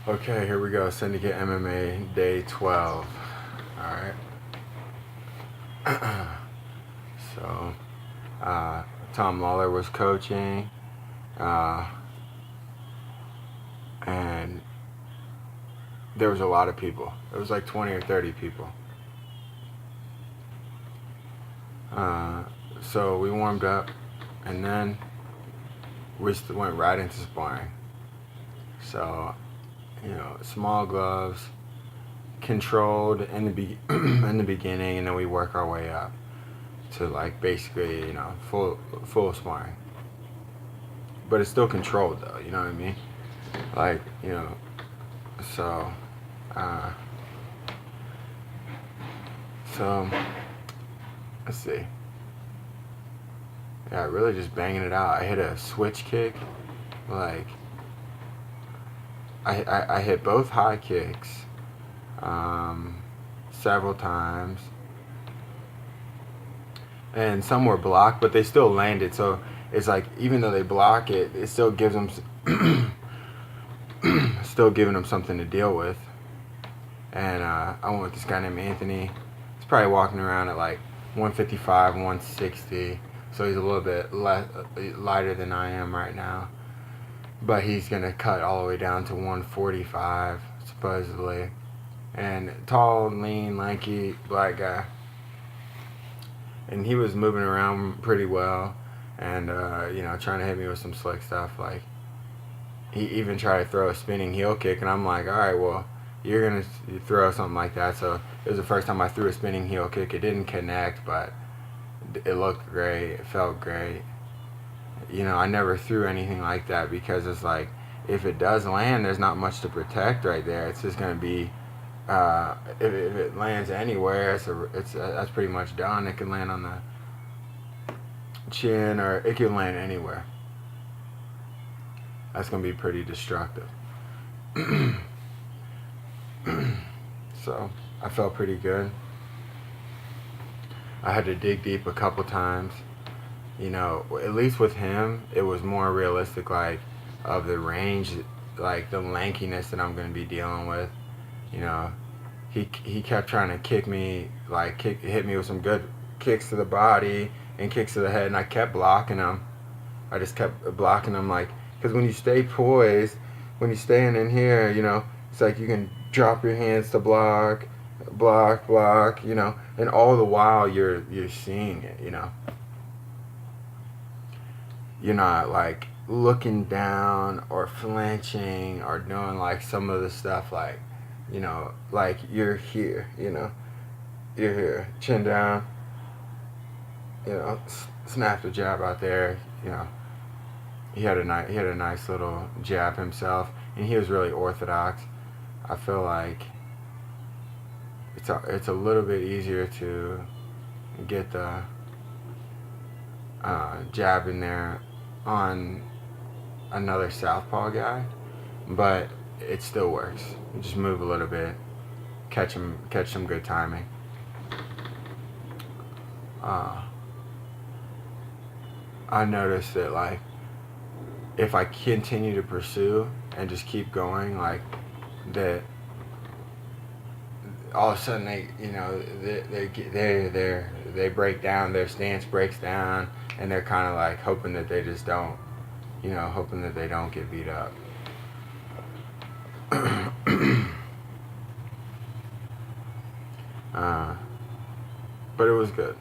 Okay, here we go. Syndicate MMA day 12. Alright. So, Tom Lawler was coaching. And there was a lot of people. It was like 20 or 30 people. So we warmed up, and then we went right into sparring. So, small gloves, controlled in the in the beginning, and then we work our way up to like basically full sparring. But it's still controlled though. You know what I mean? Like so. So let's see. Yeah, really just banging it out. I hit a switch kick, like I hit both high kicks several times, and some were blocked, but they still landed. So it's like even though they block it, it still gives them still giving them something to deal with. And I went with this guy named Anthony. He's probably walking around at like 155, 160. So he's a little bit lighter than I am right now. But he's going to cut all the way down to 145, supposedly. And tall, lean, lanky, black guy. And he was moving around pretty well. And, trying to hit me with some slick stuff. Like, he even tried to throw a spinning heel kick. And I'm like, all right, well, you're going to throw something like that. So it was the first time I threw a spinning heel kick. It didn't connect, but it looked great. It felt great. I never threw anything like that because it's like, if it does land, there's not much to protect right there. It's just going to be, if it lands anywhere, that's pretty much done. It can land on the chin, or it can land anywhere. That's going to be pretty destructive. So I felt pretty good. I had to dig deep a couple times. At least with him, it was more realistic, like, of the range, like the lankiness that I'm going to be dealing with. He kept trying to kick me, like hit me with some good kicks to the body and kicks to the head, and I kept blocking him. I just kept blocking him, like, because when you stay poised, when you're staying in here, it's like you can drop your hands to block, and all the while you're seeing it, You're not like looking down or flinching or doing like some of the stuff, like, like you're here, you're here, chin down, snap the jab out there, He had a nice little jab himself, and he was really orthodox. I feel like it's a little bit easier to get the jab in there on another southpaw guy, but it still works. You just move a little bit, catch some good timing. I noticed that, like, if I continue to pursue and just keep going, like, that all of a sudden they break down, their stance breaks down, and they're kind of like hoping that they just don't, hoping that they don't get beat up. But it was good.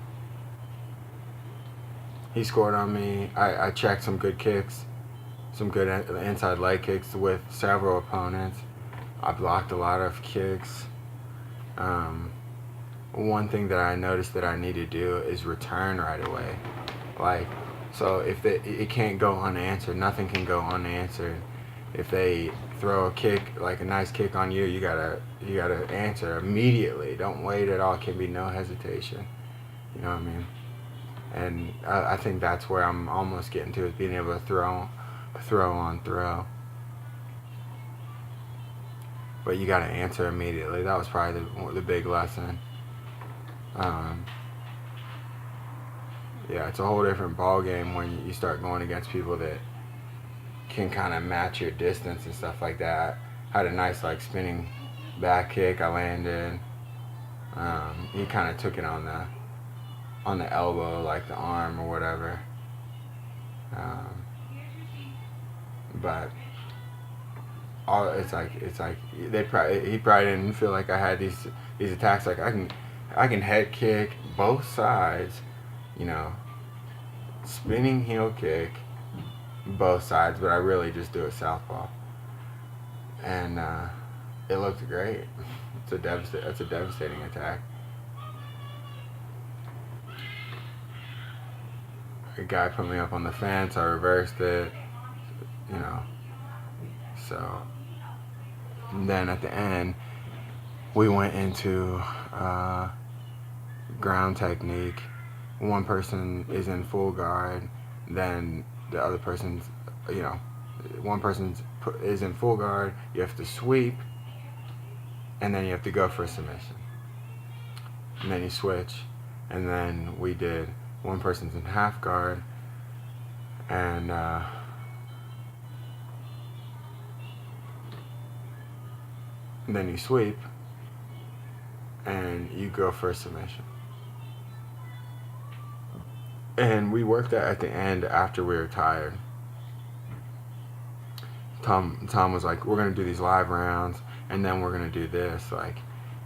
He scored on me. I checked some good kicks, some good inside leg kicks with several opponents. I blocked a lot of kicks. One thing that I noticed that I need to do is return right away. Like, so if it can't go unanswered, nothing can go unanswered. If they throw a kick, like a nice kick on you, you gotta answer immediately. Don't wait at all. Can be no hesitation. You know what I mean? And I think that's where I'm almost getting to, is being able to throw on throw. But you gotta answer immediately. That was probably the big lesson. Yeah, it's a whole different ball game when you start going against people that can kind of match your distance and stuff like that. had a nice like spinning back kick. I landed. He kind of took it on the elbow, like the arm or whatever. But all it's like he probably didn't feel like I had these attacks. Like I can head kick both sides, you know, spinning heel kick both sides, but I really just do it southpaw, and it looked great. It's a devastating attack. A guy put me up on the fence. I reversed it, you know. So and then at the end, we went into ground technique. One person is in full guard, then the other person's, you know, one person is in full guard. You have to sweep, and then you have to go for a submission. And then you switch, and then we did one person's in half guard, and then you sweep, and you go for a submission. And we worked that at the end after we were tired. Tom was like, we're gonna do these live rounds, and then we're gonna do this like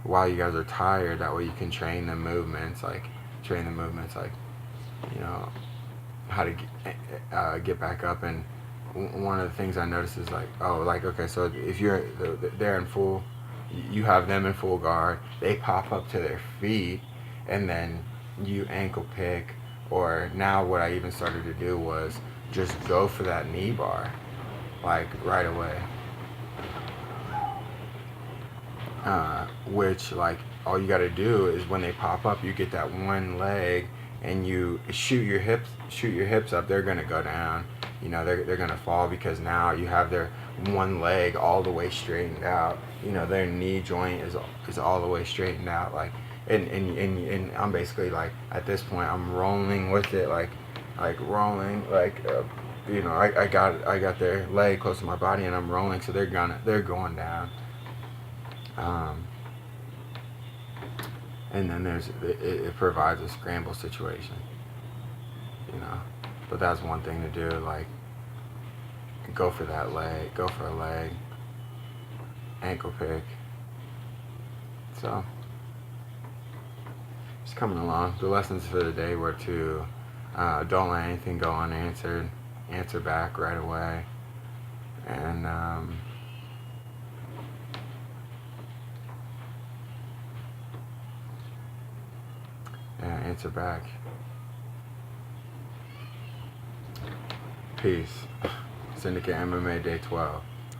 while you guys are tired. That way you can train the movements, like you know, how to get back up. And one of the things I noticed is like, oh, like okay, so if they're in full, you have them in full guard. They pop up to their feet, and then you ankle pick. Or now what I even started to do was just go for that knee bar, like right away. Which like all you got to do is when they pop up, you get that one leg and you shoot your hips up. They're gonna go down. You know, they're gonna fall because now you have their one leg all the way straightened out. You know, their knee joint is all the way straightened out. Like. And I'm basically like at this point I'm rolling with it, like rolling, like you know, I got their leg close to my body and I'm rolling, so they're going down. And then it provides a scramble situation, you know. But that's one thing to do, like go for that leg, go for a leg, ankle pick. So. Just coming along. The lessons for the day were to don't let anything go unanswered. Answer back right away, and answer back. Peace. Syndicate MMA Day 12.